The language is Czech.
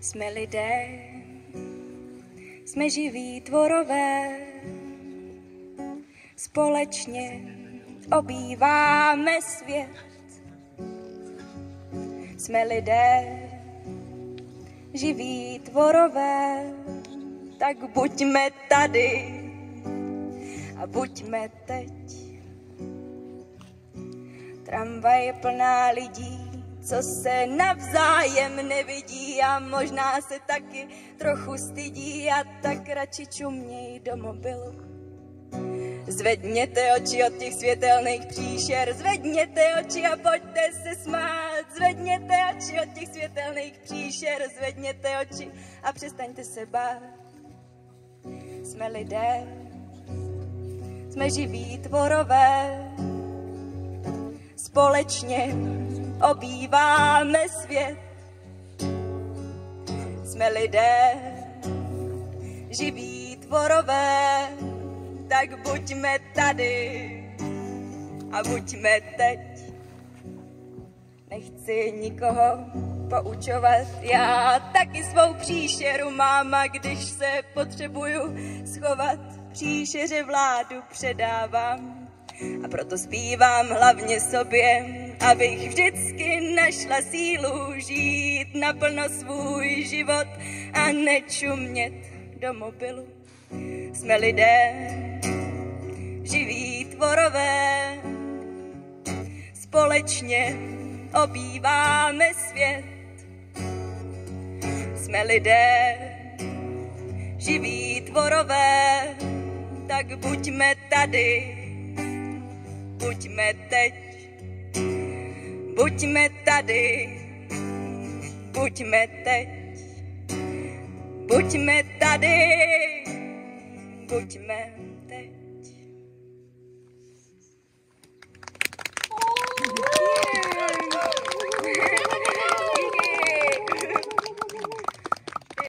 Jsme lidé, jsme živí tvorové, společně obýváme svět. Jsme lidé, živí tvorové, tak buďme tady a buďme teď. Tramvaj je plná lidí, co se navzájem nevidí a možná se taky trochu stydí a tak radši čuměj do mobilu. Zvedněte oči od těch světelných příšer, zvedněte oči a pojďte se smát. Zvedněte oči od těch světelných příšer, zvedněte oči a přestaňte se bát. Jsme lidé, jsme živí tvorové, společně obýváme svět. Jsme lidé, živí tvorové, tak buďme tady a buďme teď. Nechci nikoho poučovat, já taky svou příšeru mám a když se potřebuju schovat, příšeře vládu předávám. A proto zpívám hlavně sobě, abych vždycky našla sílu žít naplno svůj život a nečumět do mobilu. Jsme lidé, živí tvorové, společně obýváme svět. Jsme lidé, živí tvorové, tak buďme tady, buďme teď. Buďme tady, buďme teď. Buďme tady, buďme teď.